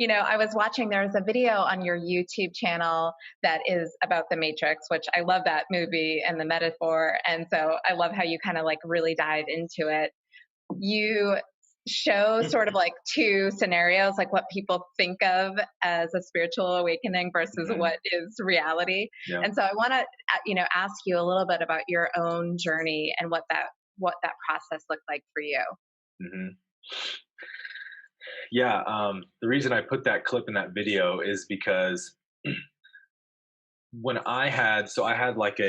I was watching, there's a video on your YouTube channel that is about the Matrix, which I love that movie and the metaphor. And so I love how you kind of like really dive into it. You show sort of like two scenarios, like what people think of as a spiritual awakening versus Mhm. what is reality. Yeah. And so I want to, ask you a little bit about your own journey and what that process looked like for you. Mhm. Yeah, the reason I put that clip in that video is because when I had like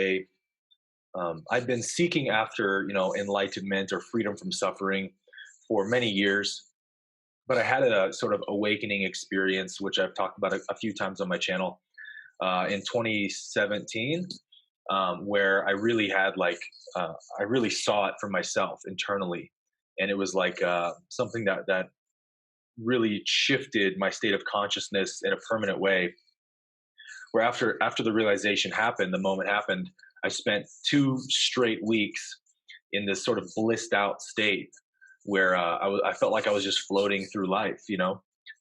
I'd been seeking after, enlightenment or freedom from suffering for many years, but I had a sort of awakening experience, which I've talked about a few times on my channel, in 2017, where I really had I really saw it for myself internally. And it was like something that really shifted my state of consciousness in a permanent way. Where after the realization happened, the moment happened, I spent 2 straight weeks in this sort of blissed out state where I felt like I was just floating through life.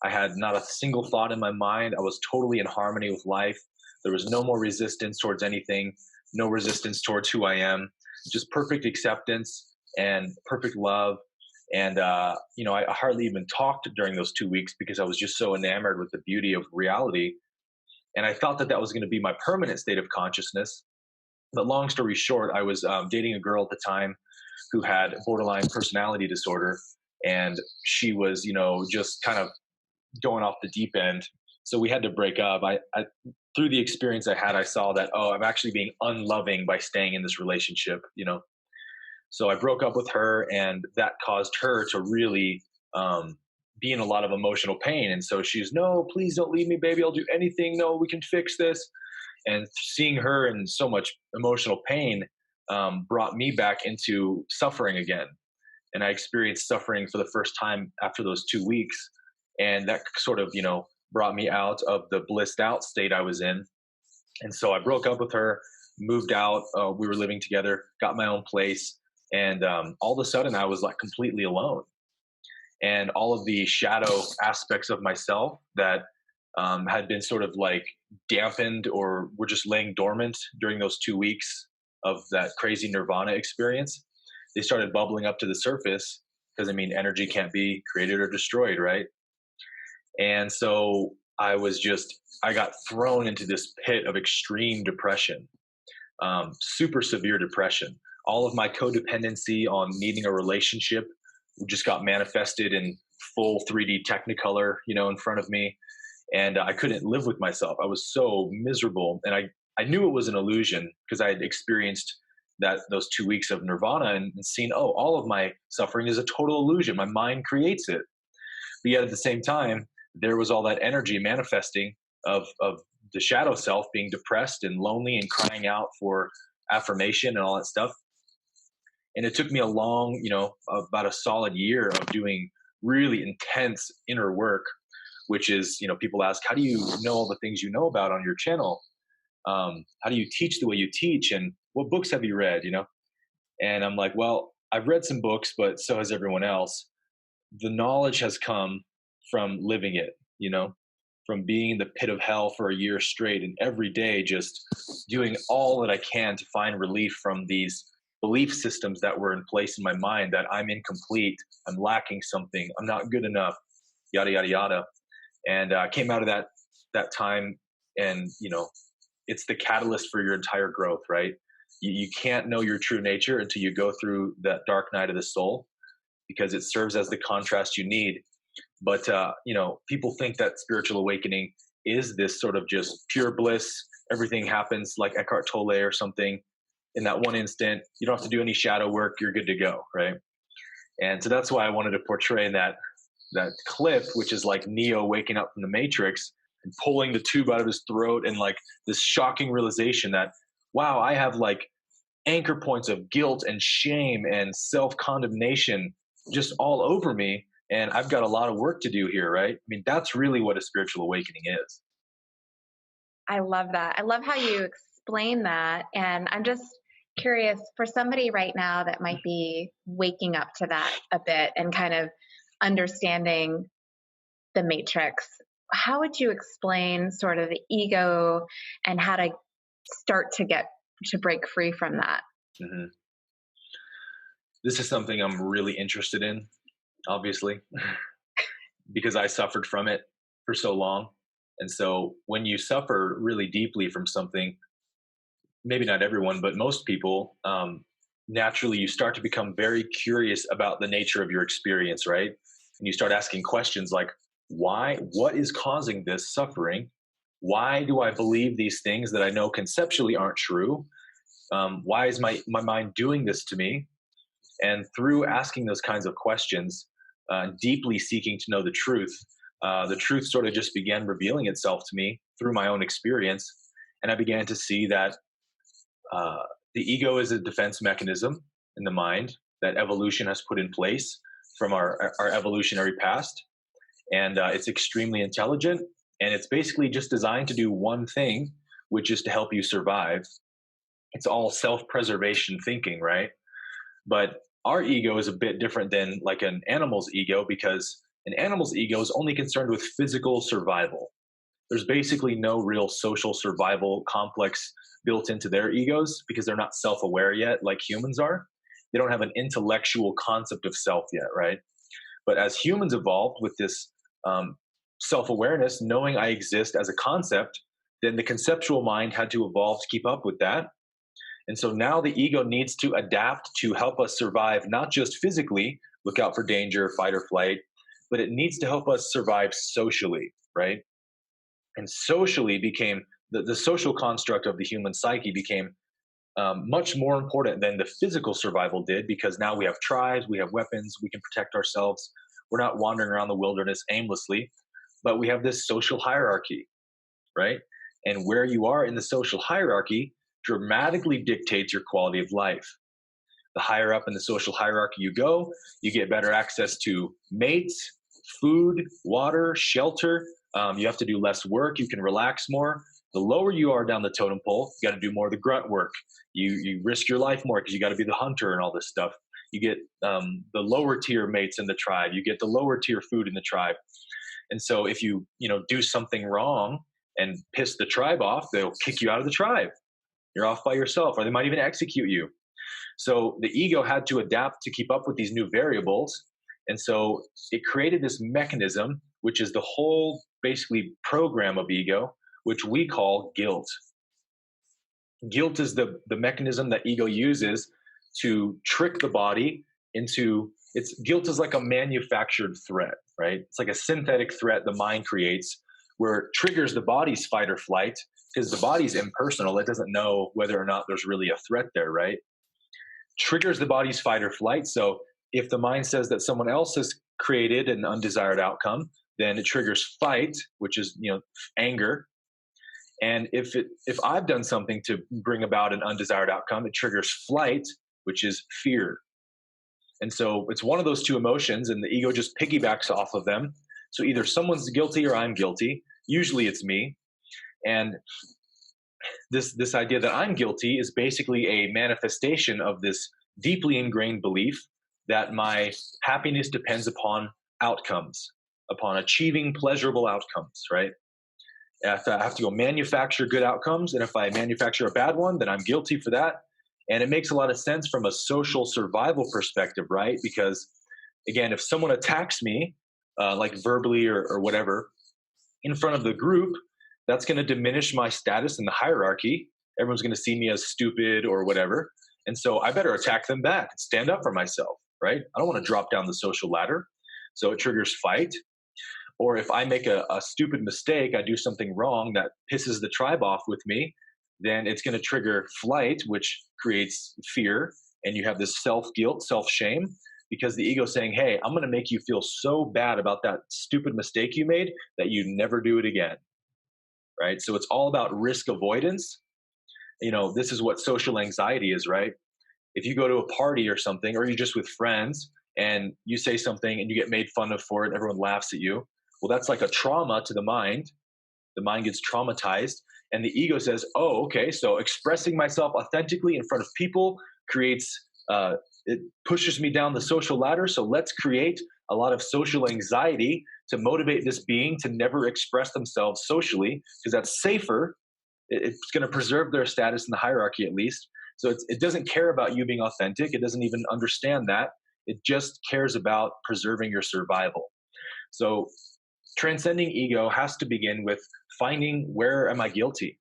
I had not a single thought in my mind. I was totally in harmony with life. There was no more resistance towards anything, no resistance towards who I am, just perfect acceptance and perfect love. And I hardly even talked during those 2 weeks because I was just so enamored with the beauty of reality. And I thought that was going to be my permanent state of consciousness. But long story short, I was dating a girl at the time who had borderline personality disorder, and she was, just kind of going off the deep end. So we had to break up. Through the experience I had, I saw that, oh, I'm actually being unloving by staying in this relationship. So I broke up with her, and that caused her to really be in a lot of emotional pain. And so she's, no, please don't leave me, baby. I'll do anything. No, we can fix this. And seeing her in so much emotional pain brought me back into suffering again. And I experienced suffering for the first time after those 2 weeks. And that sort of, brought me out of the blissed out state I was in. And so I broke up with her, moved out. We were living together, got my own place. And all of a sudden, I was like completely alone. And all of the shadow aspects of myself that had been sort of like dampened or were just laying dormant during those 2 weeks of that crazy nirvana experience, they started bubbling up to the surface because, I mean, energy can't be created or destroyed, right? And so I got thrown into this pit of extreme depression, super severe depression. All of my codependency on needing a relationship just got manifested in full 3D Technicolor, in front of me. And I couldn't live with myself. I was so miserable. And I knew it was an illusion because I had experienced those 2 weeks of nirvana and seen, oh, all of my suffering is a total illusion. My mind creates it. But yet at the same time, there was all that energy manifesting of the shadow self being depressed and lonely and crying out for affirmation and all that stuff. And it took me about a solid year of doing really intense inner work, which is, people ask, how do you know all the things you know about on your channel? How do you teach the way you teach? And what books have you read? And I'm like, well, I've read some books, but so has everyone else. The knowledge has come from living it, from being in the pit of hell for a year straight and every day just doing all that I can to find relief from these belief systems that were in place in my mind that I'm incomplete, I'm lacking something, I'm not good enough, yada yada yada. And I came out of that time, and it's the catalyst for your entire growth, right? You can't know your true nature until you go through that dark night of the soul, because it serves as the contrast you need. But people think that spiritual awakening is this sort of just pure bliss. Everything happens like Eckhart Tolle or something in that one instant. You don't have to do any shadow work. You're good to go, right? And so that's why I wanted to portray that clip, which is like Neo waking up from the Matrix and pulling the tube out of his throat, and like this shocking realization that, wow, I have like anchor points of guilt and shame and self condemnation just all over me. And I've got a lot of work to do here, right? I mean, that's really what a spiritual awakening is. I love that. I love how you explain that. And I'm just curious for somebody right now that might be waking up to that a bit and kind of understanding the matrix. how would you explain sort of the ego and how to start to get to break free from that? Hmm. This is something I'm really interested in, obviously, because I suffered from it for so long. And so when you suffer really deeply from something, maybe not everyone, but most people, naturally you start to become very curious about the nature of your experience, right? And you start asking questions like, why? What is causing this suffering? Why do I believe these things that I know conceptually aren't true? Why is my mind doing this to me? And through asking those kinds of questions, deeply seeking to know the truth sort of just began revealing itself to me through my own experience. And I began to see that uh, the ego is a defense mechanism in the mind that evolution has put in place from our evolutionary past. And it's extremely intelligent. And it's basically just designed to do one thing, which is to help you survive. It's all self preservation thinking, right? But our ego is a bit different than like an animal's ego because an animal's ego is only concerned with physical survival. There's basically no real social survival complex built into their egos because they're not self aware yet, like humans are. They don't have an intellectual concept of self yet, right? But as humans evolved with this um, self awareness, knowing I exist as a concept, then the conceptual mind had to evolve to keep up with that. And so now the ego needs to adapt to help us survive, not just physically, look out for danger, fight or flight, but it needs to help us survive socially, right? And socially became the social construct of the human psyche became much more important than the physical survival did because now we have tribes, we have weapons, we can protect ourselves. We're not wandering around the wilderness aimlessly, but we have this social hierarchy, right? And where you are in the social hierarchy dramatically dictates your quality of life. The higher up in the social hierarchy you go, you get better access to mates, food, water, shelter. You have to do less work. You can relax more. The lower you are down the totem pole, you got to do more of the grunt work. You risk your life more because you got to be the hunter and all this stuff. You get the lower tier mates in the tribe. You get the lower tier food in the tribe. And so if you do something wrong and piss the tribe off, they'll kick you out of the tribe. You're off by yourself, or they might even execute you. So the ego had to adapt to keep up with these new variables. And so it created this mechanism, which is the whole basically program of ego, which we call guilt. Guilt is the mechanism that ego uses to trick the body into it's guilt is like a manufactured threat, right? It's like a synthetic threat the mind creates where it triggers the body's fight or flight because the body's impersonal. It doesn't know whether or not there's really a threat there, right? Triggers the body's fight or flight. So if the mind says that someone else has created an undesired outcome, then it triggers fight, which is anger. And if I've done something to bring about an undesired outcome, it triggers flight, which is fear. And so it's one of those two emotions, and the ego just piggybacks off of them. So either someone's guilty or I'm guilty. Usually it's me. And this idea that I'm guilty is basically a manifestation of this deeply ingrained belief that my happiness depends upon outcomes, upon achieving pleasurable outcomes, right? If I have to go manufacture good outcomes, and if I manufacture a bad one, then I'm guilty for that. And it makes a lot of sense from a social survival perspective, right? Because again, if someone attacks me, like verbally or whatever, in front of the group, that's going to diminish my status in the hierarchy. Everyone's going to see me as stupid or whatever. And so I better attack them back and stand up for myself, right? I don't want to drop down the social ladder. So it triggers fight. Or if I make a stupid mistake, I do something wrong that pisses the tribe off with me, then it's going to trigger flight, which creates fear. And you have this self guilt, self shame, because the ego is saying, hey, I'm going to make you feel so bad about that stupid mistake you made that you never do it again. Right. So it's all about risk avoidance. This is what social anxiety is, right? If you go to a party or something, or you're just with friends and you say something and you get made fun of for it, and everyone laughs at you. Well, that's like a trauma to the mind. The mind gets traumatized, and the ego says, oh, okay, so expressing myself authentically in front of people creates, it pushes me down the social ladder. So let's create a lot of social anxiety to motivate this being to never express themselves socially because that's safer. It's going to preserve their status in the hierarchy at least. So it doesn't care about you being authentic. It doesn't even understand that. It just cares about preserving your survival. So transcending ego has to begin with finding, where am I guilty?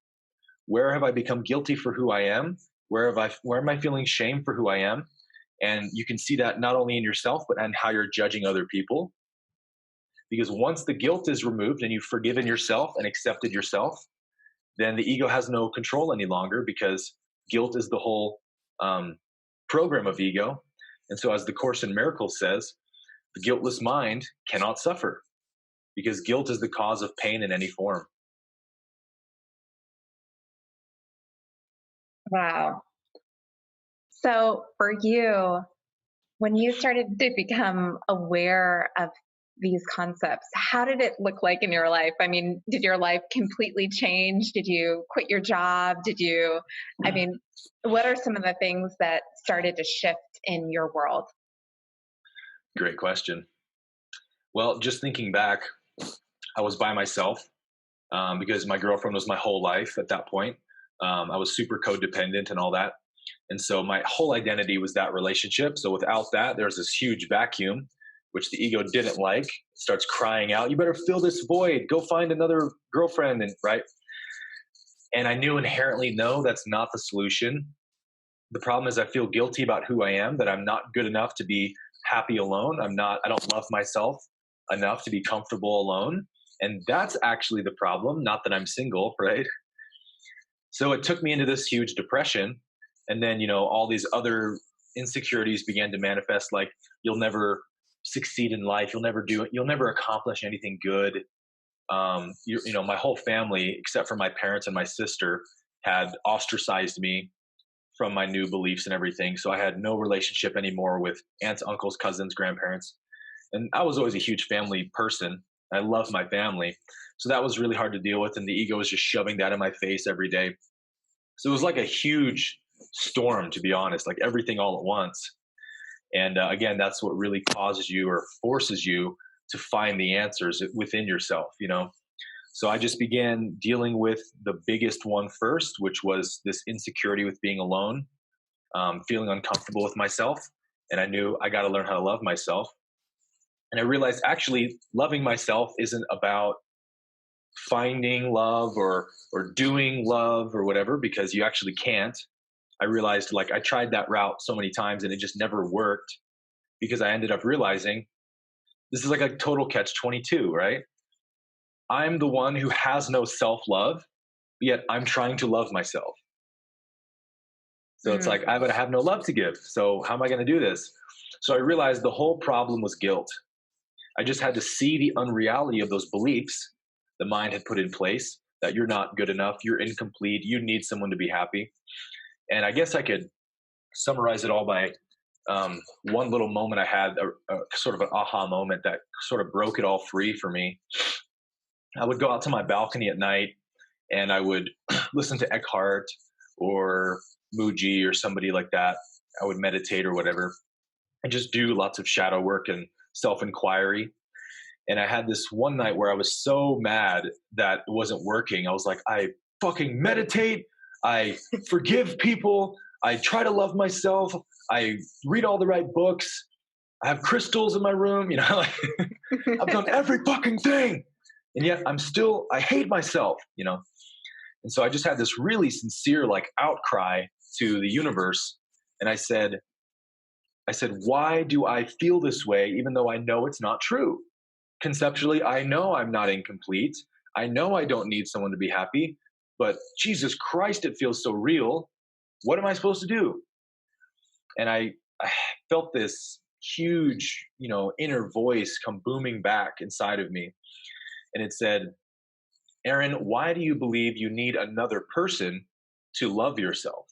Where have I become guilty for who I am? Where am I feeling shame for who I am? And you can see that not only in yourself, but in how you're judging other people. Because once the guilt is removed and you've forgiven yourself and accepted yourself, then the ego has no control any longer, because guilt is the whole program of ego. And so, as the Course in Miracles says, the guiltless mind cannot suffer, because guilt is the cause of pain in any form. Wow. So for you, when you started to become aware of these concepts, how did it look like in your life? I mean, did your life completely change? Did you quit your job? I mean, what are some of the things that started to shift in your world? Great question. Well, just thinking back, I was by myself because my girlfriend was my whole life at that point. I was super codependent and all that. And so my whole identity was that relationship. So without that, there's this huge vacuum, which the ego didn't like. It starts crying out, you better fill this void, go find another girlfriend. And right. And I knew inherently, no, that's not the solution. The problem is I feel guilty about who I am, that I'm not good enough to be happy alone. I don't love myself enough to be comfortable alone. And that's actually the problem, not that I'm single, right? So it took me into this huge depression. And then, all these other insecurities began to manifest, like you'll never succeed in life. You'll never accomplish anything good. My whole family, except for my parents and my sister, had ostracized me from my new beliefs and everything. So I had no relationship anymore with aunts, uncles, cousins, grandparents. And I was always a huge family person. I loved my family. So that was really hard to deal with. And the ego was just shoving that in my face every day. So it was like a huge storm, to be honest, like everything all at once. And again, that's what really causes you or forces you to find the answers within yourself. So I just began dealing with the biggest one first, which was this insecurity with being alone, feeling uncomfortable with myself. And I knew I got to learn how to love myself. And I realized actually loving myself isn't about finding love or doing love or whatever, because you actually can't. I realized, like, I tried that route so many times and it just never worked, because I ended up realizing this is like a total catch 22, right? I'm the one who has no self-love, yet I'm trying to love myself. So it's like, I'm going to have no love to give. So how am I going to do this? So I realized the whole problem was guilt. I just had to see the unreality of those beliefs the mind had put in place, that you're not good enough, you're incomplete, you need someone to be happy. And I guess I could summarize it all by one little moment I had, a sort of an aha moment that sort of broke it all free for me. I would go out to my balcony at night and I would listen to Eckhart or Muji or somebody like that. I would meditate or whatever and just do lots of shadow work and self inquiry. And I had this one night where I was so mad that it wasn't working. I was like, I fucking meditate. I forgive people. I try to love myself. I read all the right books. I have crystals in my room. Like I've done every fucking thing. And yet I hate myself. And so I just had this really sincere, like, outcry to the universe. And I said, why do I feel this way, even though I know it's not true? Conceptually, I know I'm not incomplete. I know I don't need someone to be happy, but Jesus Christ, it feels so real. What am I supposed to do? And I felt this huge, inner voice come booming back inside of me. And it said, Aaron, why do you believe you need another person to love yourself?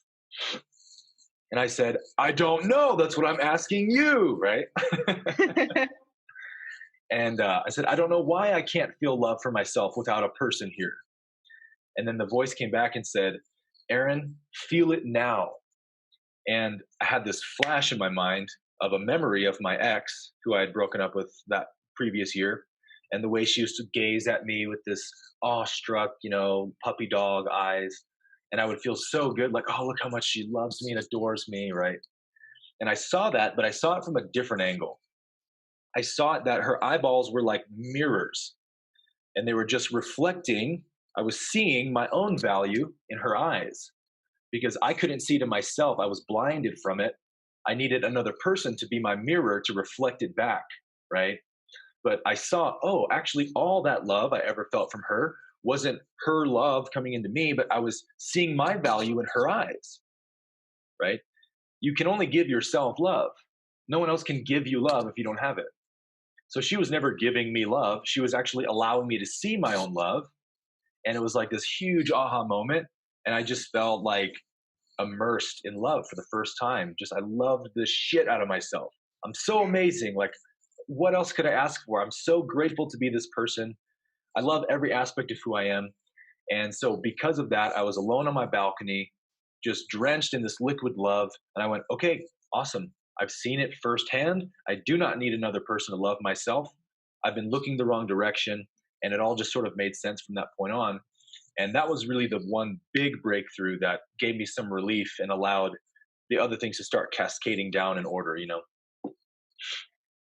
And I said, I don't know. That's what I'm asking you, right? And I said, I don't know why I can't feel love for myself without a person here. And then the voice came back and said, Aaron, feel it now. And I had this flash in my mind. of a memory of my ex who I had broken up with that previous year, and the way she used to gaze at me with this awestruck, puppy dog eyes. And I would feel so good, like, oh, look how much she loves me and adores me, right? And I saw that, but I saw it from a different angle. I saw it that her eyeballs were like mirrors, and they were just reflecting. I was seeing my own value in her eyes because I couldn't see to myself. I was blinded from it. I needed another person to be my mirror to reflect it back, right? But I saw, oh, actually, all that love I ever felt from her wasn't her love coming into me, but I was seeing my value in her eyes, right? You can only give yourself love. No one else can give you love if you don't have it. So she was never giving me love. She was actually allowing me to see my own love. And it was like this huge aha moment. And I just felt like immersed in love for the first time. Just, I loved the shit out of myself. I'm so amazing. Like, what else could I ask for? I'm so grateful to be this person. I love every aspect of who I am. And so, because of that, I was alone on my balcony, just drenched in this liquid love. And I went, okay, awesome. I've seen it firsthand. I do not need another person to love myself. I've been looking the wrong direction. And it all just sort of made sense from that point on. And that was really the one big breakthrough that gave me some relief and allowed the other things to start cascading down in order. It's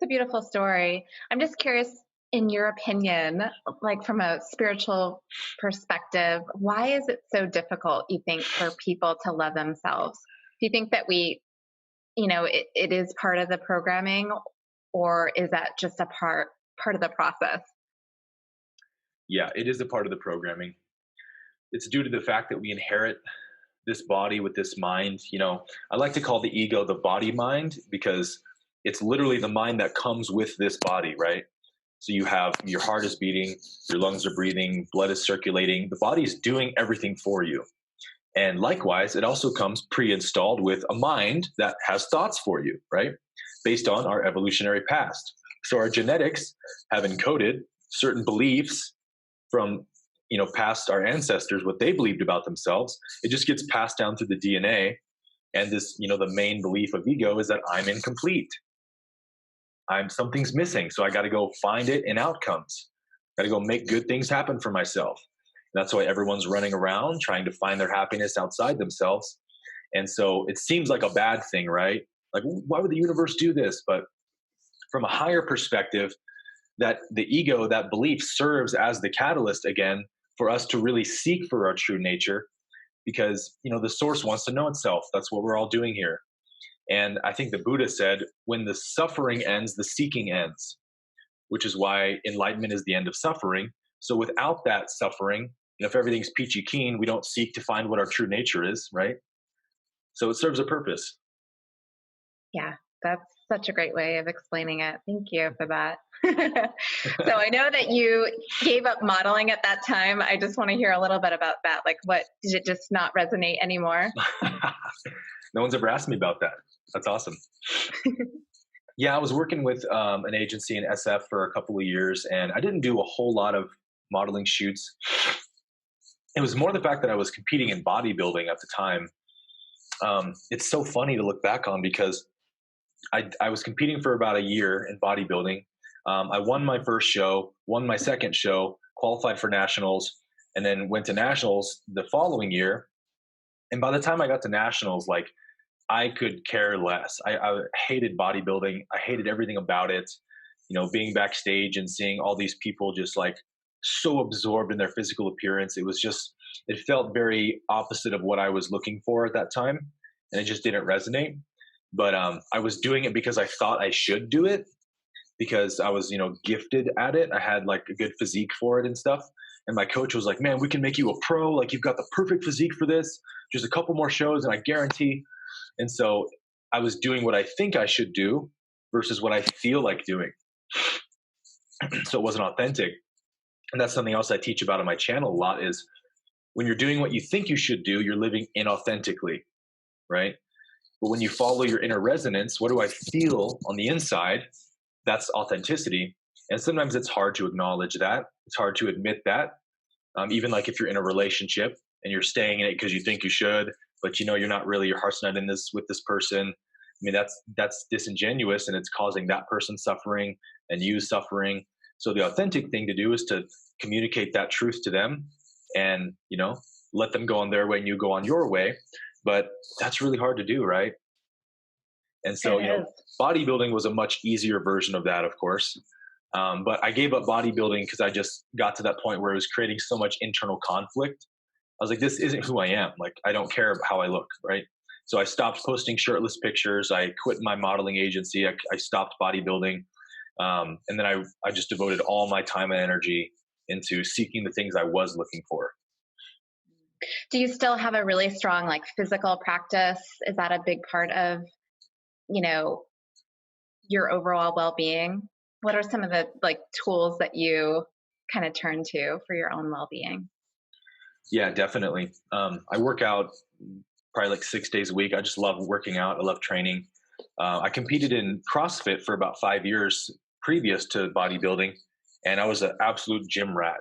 a beautiful story. I'm just curious, in your opinion, like from a spiritual perspective, why is it so difficult, you think, for people to love themselves? Do you think that it is part of the programming, or is that just a part of the process? Yeah, it is a part of the programming. It's due to the fact that we inherit this body with this mind. I like to call the ego the body mind because it's literally the mind that comes with this body, right? So you have your heart is beating, your lungs are breathing, blood is circulating, the body is doing everything for you. And likewise, it also comes pre installed with a mind that has thoughts for you, right? Based on our evolutionary past. So our genetics have encoded certain beliefs from past our ancestors, what they believed about themselves. It just gets passed down through the DNA. And this, the main belief of ego is that I'm incomplete. Something's missing. So I got to go find it in outcomes. Got to go make good things happen for myself. And that's why everyone's running around trying to find their happiness outside themselves. And so it seems like a bad thing, right? Like, why would the universe do this? But from a higher perspective, that the ego, that belief serves as the catalyst again for us to really seek for our true nature, because the source wants to know itself. That's what we're all doing here. And I think the Buddha said, when the suffering ends, the seeking ends, which is why enlightenment is the end of suffering. So without that suffering, if everything's peachy keen, we don't seek to find what our true nature is, right? So it serves a purpose. Yeah, that's such a great way of explaining it. Thank you for that. So I know that you gave up modeling at that time. I just want to hear a little bit about that. Like, what did it just not resonate anymore? No one's ever asked me about that. That's awesome. Yeah, I was working with an agency in SF for a couple of years, and I didn't do a whole lot of modeling shoots. It was more the fact that I was competing in bodybuilding at the time. It's so funny to look back on because I was competing for about a year in bodybuilding. I won my first show, won my second show, qualified for nationals, and then went to nationals the following year. And by the time I got to nationals, like, I could care less. I hated bodybuilding. I hated everything about it. Being backstage and seeing all these people just like so absorbed in their physical appearance. It felt very opposite of what I was looking for at that time. And it just didn't resonate. But I was doing it because I thought I should do it, because I was, gifted at it. I had like a good physique for it and stuff. And my coach was like, man, we can make you a pro. Like, you've got the perfect physique for this. Just a couple more shows and I guarantee. And so I was doing what I think I should do versus what I feel like doing. So it wasn't authentic. And that's something else I teach about on my channel a lot is when you're doing what you think you should do, you're living inauthentically, right? But when you follow your inner resonance, what do I feel on the inside? That's authenticity. And sometimes it's hard to acknowledge that. It's hard to admit that. Even like if you're in a relationship and you're staying in it because you think you should, but you're not really, your heart's not in this with this person. mean, that's disingenuous, and it's causing that person suffering and you suffering. So the authentic thing to do is to communicate that truth to them, and let them go on their way and you go on your way. But that's really hard to do, right? And It so, is. bodybuilding was a much easier version of that, of course. But I gave up bodybuilding because I just got to that point where it was creating so much internal conflict. I was like, this isn't who I am. Like, I don't care how I look, right? So I stopped posting shirtless pictures. I quit my modeling agency. I stopped bodybuilding. And then I just devoted all my time and energy into seeking the things I was looking for. Do you still have a really strong like physical practice? Is that a big part of, you know, your overall well-being? What are some of the like tools that you kind of turn to for your own well-being? Yeah, definitely. I work out probably like 6 days a week. I just love working out. I love training. I competed in CrossFit for about 5 years previous to bodybuilding, and I was an absolute gym rat.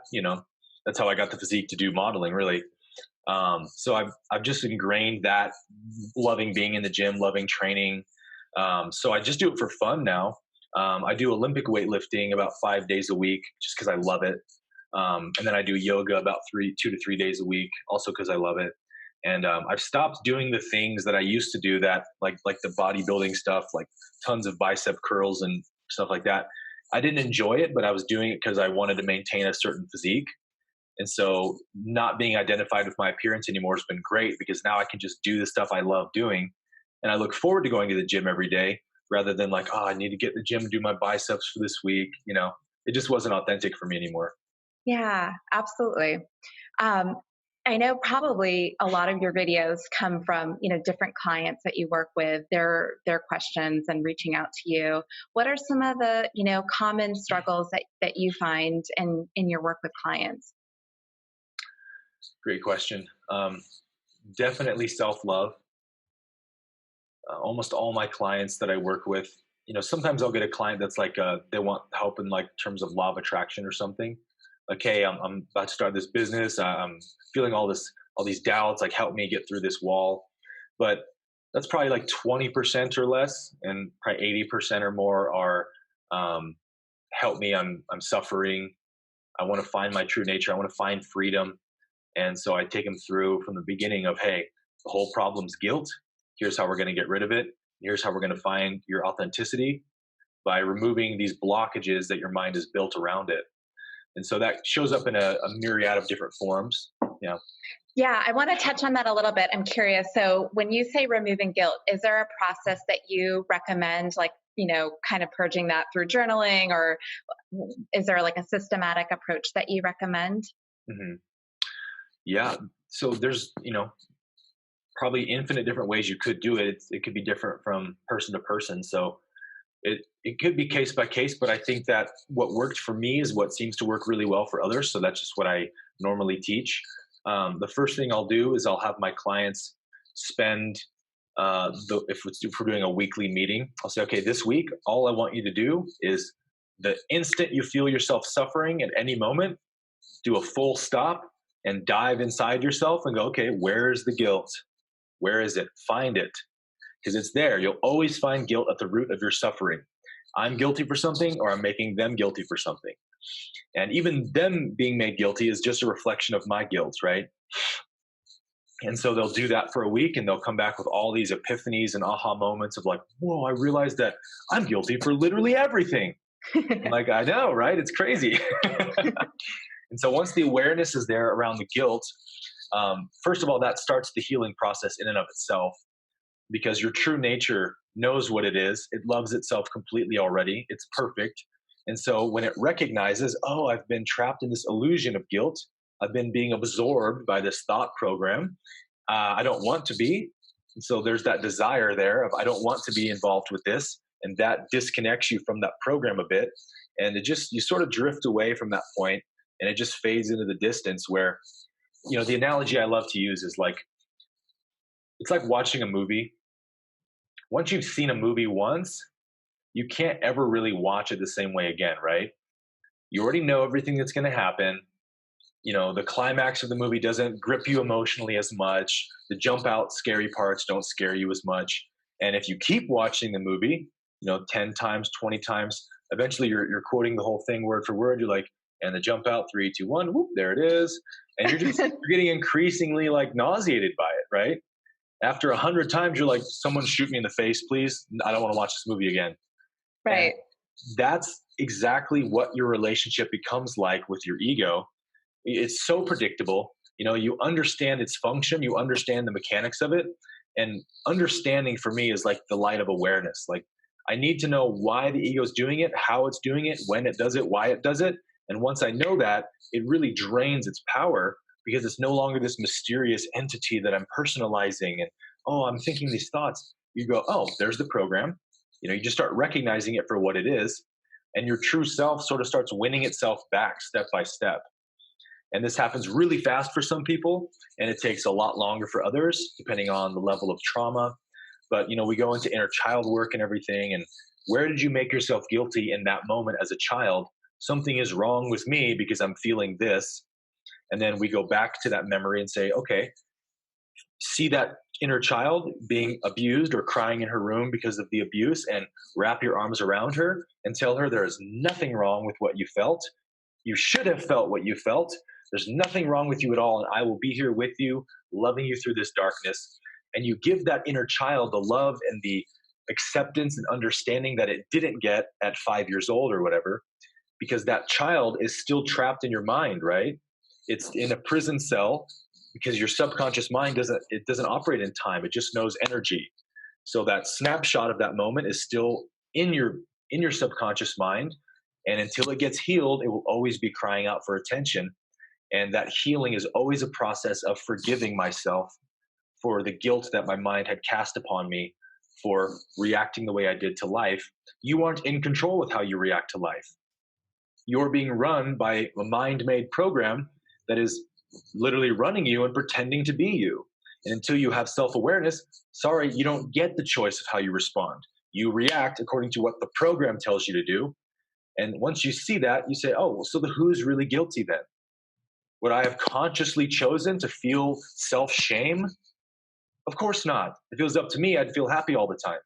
That's how I got the physique to do modeling, really. So I've just ingrained that loving being in the gym, loving training. So I just do it for fun now. I do Olympic weightlifting about 5 days a week just because I love it. And then I do yoga about 2 to 3 days a week, also because I love it. And I've stopped doing the things that I used to do, that like the bodybuilding stuff, like tons of bicep curls and stuff like that. I didn't enjoy it, but I was doing it because I wanted to maintain a certain physique. And so not being identified with my appearance anymore has been great, because now I can just do the stuff I love doing. And I look forward to going to the gym every day, rather than like, oh, I need to get in the gym and do my biceps for this week. It just wasn't authentic for me anymore. Yeah, absolutely. Um, I know probably a lot of your videos come from, different clients that you work with, their questions and reaching out to you. What are some of the, common struggles that you find in your work with clients? Great question. Definitely self love. Almost all my clients that I work with, sometimes I'll get a client that's like, they want help in like terms of law of attraction or something. Like, hey, I'm about to start this business. I'm feeling all these doubts. Like, help me get through this wall. But that's probably like 20% or less, and probably 80% or more are, help me. I'm suffering. I want to find my true nature. I want to find freedom. And so I take them through from the beginning of, hey, the whole problem's guilt. Here's how we're going to get rid of it. Here's how we're going to find your authenticity, by removing these blockages that your mind is built around it. And so that shows up in a myriad of different forms. Yeah. Yeah, I want to touch on that a little bit. I'm curious. So, when you say removing guilt, is there a process that you recommend, like, kind of purging that through journaling, or is there like a systematic approach that you recommend? hmm Yeah. So there's, probably infinite different ways you could do it. It could be different from person to person. So it could be case by case, but I think that what worked for me is what seems to work really well for others. So that's just what I normally teach. The first thing I'll do is I'll have my clients spend, if we're doing a weekly meeting, I'll say, okay, this week, all I want you to do is, the instant you feel yourself suffering at any moment, do a full stop and dive inside yourself and go, okay, where is the guilt? Where is it? Find it, because it's there. You'll always find guilt at the root of your suffering. I'm guilty for something, or I'm making them guilty for something. And even them being made guilty is just a reflection of my guilt, right? And so they'll do that for a week, and they'll come back with all these epiphanies and aha moments of like, whoa, I realized that I'm guilty for literally everything. I'm like, I know, right? It's crazy. And so once the awareness is there around the guilt, first of all, that starts the healing process in and of itself, because your true nature knows what it is. It loves itself completely already. It's perfect. And so when it recognizes, oh, I've been trapped in this illusion of guilt, I've been being absorbed by this thought program, I don't want to be. And so there's that desire there of, I don't want to be involved with this. And that disconnects you from that program a bit. And you sort of drift away from that point, and it just fades into the distance where, the analogy I love to use is like, it's like watching a movie. Once you've seen a movie once, you can't ever really watch it the same way again, right? You already know everything that's going to happen. The climax of the movie doesn't grip you emotionally as much. The jump out scary parts don't scare you as much. And if you keep watching the movie, 10 times, 20 times, eventually you're quoting the whole thing word for word. You're like, and the jump out, 3, 2, 1, whoop, there it is. And you're getting increasingly like nauseated by it, right? After 100 times, you're like, someone shoot me in the face, please. I don't want to watch this movie again. And Right. that's exactly what your relationship becomes like with your ego. It's so predictable. You understand its function, you understand the mechanics of it. And understanding for me is like the light of awareness. Like, I need to know why the ego's doing it, how it's doing it, when it does it, why it does it. And once I know that, it really drains its power because it's no longer this mysterious entity that I'm personalizing and, oh, I'm thinking these thoughts. You go, oh, there's the program. You just start recognizing it for what it is. And your true self sort of starts winning itself back step by step. And this happens really fast for some people, and it takes a lot longer for others, depending on the level of trauma. But, we go into inner child work and everything. And where did you make yourself guilty in that moment as a child? Something is wrong with me because I'm feeling this. And then we go back to that memory and say, okay, see that inner child being abused or crying in her room because of the abuse, and wrap your arms around her and tell her there is nothing wrong with what you felt. You should have felt what you felt. There's nothing wrong with you at all. And I will be here with you, loving you through this darkness. And you give that inner child the love and the acceptance and understanding that it didn't get at 5 years old or whatever, because that child is still trapped in your mind, right? It's in a prison cell because your subconscious mind doesn't operate in time. It just knows energy. So that snapshot of that moment is still in your subconscious mind. And until it gets healed, it will always be crying out for attention. And that healing is always a process of forgiving myself for the guilt that my mind had cast upon me for reacting the way I did to life. You aren't in control with how you react to life. You're being run by a mind made program that is literally running you and pretending to be you. And until you have self awareness, sorry, you don't get the choice of how you respond. You react according to what the program tells you to do. And once you see that, you say, oh, well, so the who's really guilty then? Would I have consciously chosen to feel self shame? Of course not. If it was up to me, I'd feel happy all the time.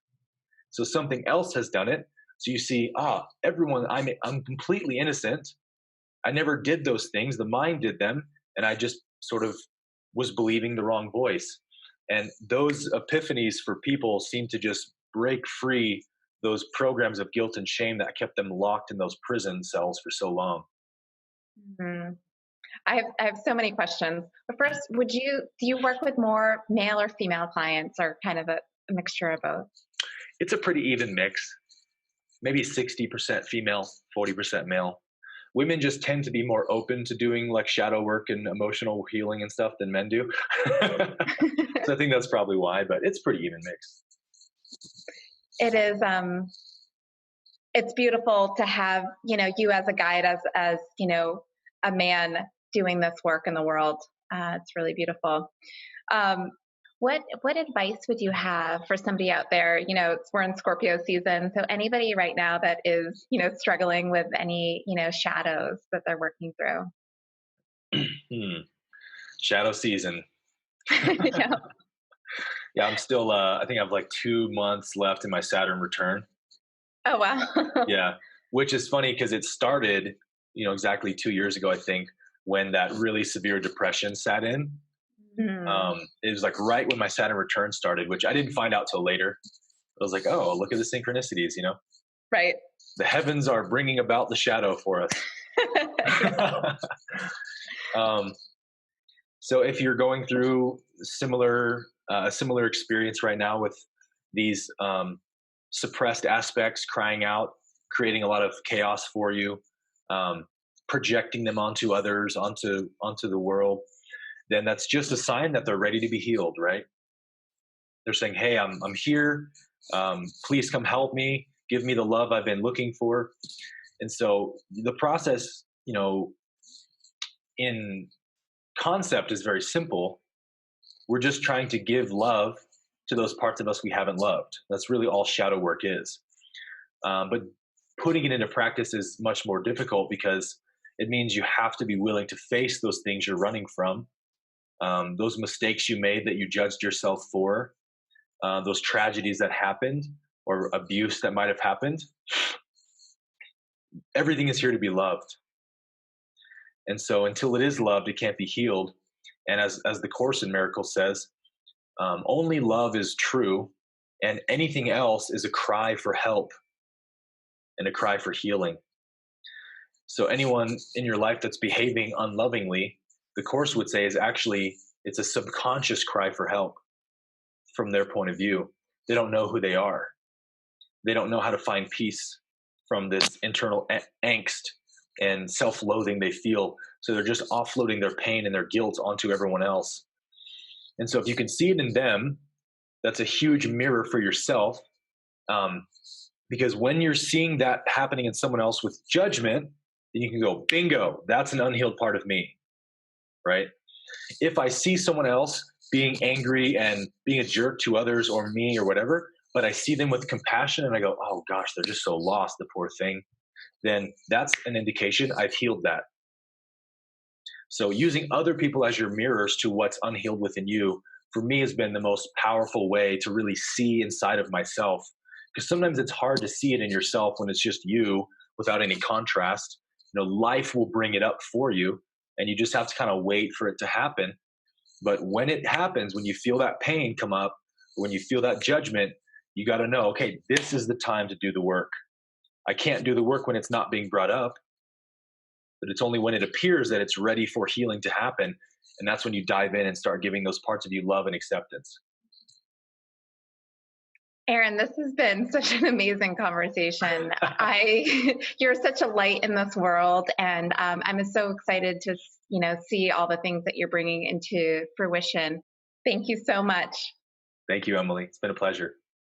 So something else has done it. So you see, everyone, I'm completely innocent. I never did those things. The mind did them. And I just sort of was believing the wrong voice. And those epiphanies for people seem to just break free those programs of guilt and shame that kept them locked in those prison cells for so long. Hmm. I have so many questions. But first, do you work with more male or female clients, or kind of a mixture of both? It's a pretty even mix, maybe 60% female, 40% male. Women just tend to be more open to doing like shadow work and emotional healing and stuff than men do. So I think that's probably why, but it's pretty even mix. It is. It's beautiful to have you as a guide, as a man doing this work in the world. It's really beautiful. What advice would you have for somebody out there? We're in Scorpio season, so anybody right now that is struggling with any shadows that they're working through. Shadow season. Yeah. Yeah, I'm still. I think I have like 2 months left in my Saturn return. Oh wow. Yeah, which is funny because it started, exactly 2 years ago, I think, when that really severe depression sat in. It was like right when my Saturn return started, which I didn't find out till later. I was like, oh, look at the synchronicities, Right. The heavens are bringing about the shadow for us. So if you're going through a similar experience right now with these suppressed aspects crying out, creating a lot of chaos for you, projecting them onto others, onto the world, then that's just a sign that they're ready to be healed, right? They're saying, hey, I'm here. Please come help me. Give me the love I've been looking for. And so the process, in concept is very simple. We're just trying to give love to those parts of us we haven't loved. That's really all shadow work is. But putting it into practice is much more difficult because it means you have to be willing to face those things you're running from, those mistakes you made that you judged yourself for, those tragedies that happened or abuse that might have happened, everything is here to be loved. And so until it is loved, it can't be healed. And as the Course in Miracles says, only love is true, and anything else is a cry for help and a cry for healing. So anyone in your life that's behaving unlovingly, the Course would say is actually, it's a subconscious cry for help from their point of view. They don't know who they are. They don't know how to find peace from this internal angst and self-loathing they feel. So they're just offloading their pain and their guilt onto everyone else. And so if you can see it in them, that's a huge mirror for yourself. Because when you're seeing that happening in someone else with judgment, then you can go, bingo, that's an unhealed part of me, right? If I see someone else being angry and being a jerk to others or me or whatever, but I see them with compassion and I go, oh gosh, they're just so lost, the poor thing, then that's an indication I've healed that. So using other people as your mirrors to what's unhealed within you, for me, has been the most powerful way to really see inside of myself. Because sometimes it's hard to see it in yourself when it's just you without any contrast. Life will bring it up for you, and you just have to kind of wait for it to happen. But when it happens, when you feel that pain come up, when you feel that judgment, you got to know, okay, this is the time to do the work. I can't do the work when it's not being brought up, but it's only when it appears that it's ready for healing to happen. And that's when you dive in and start giving those parts of you love and acceptance. Aaron, this has been such an amazing conversation. You're such a light in this world, and I'm so excited to, see all the things that you're bringing into fruition. Thank you so much. Thank you, Emily. It's been a pleasure.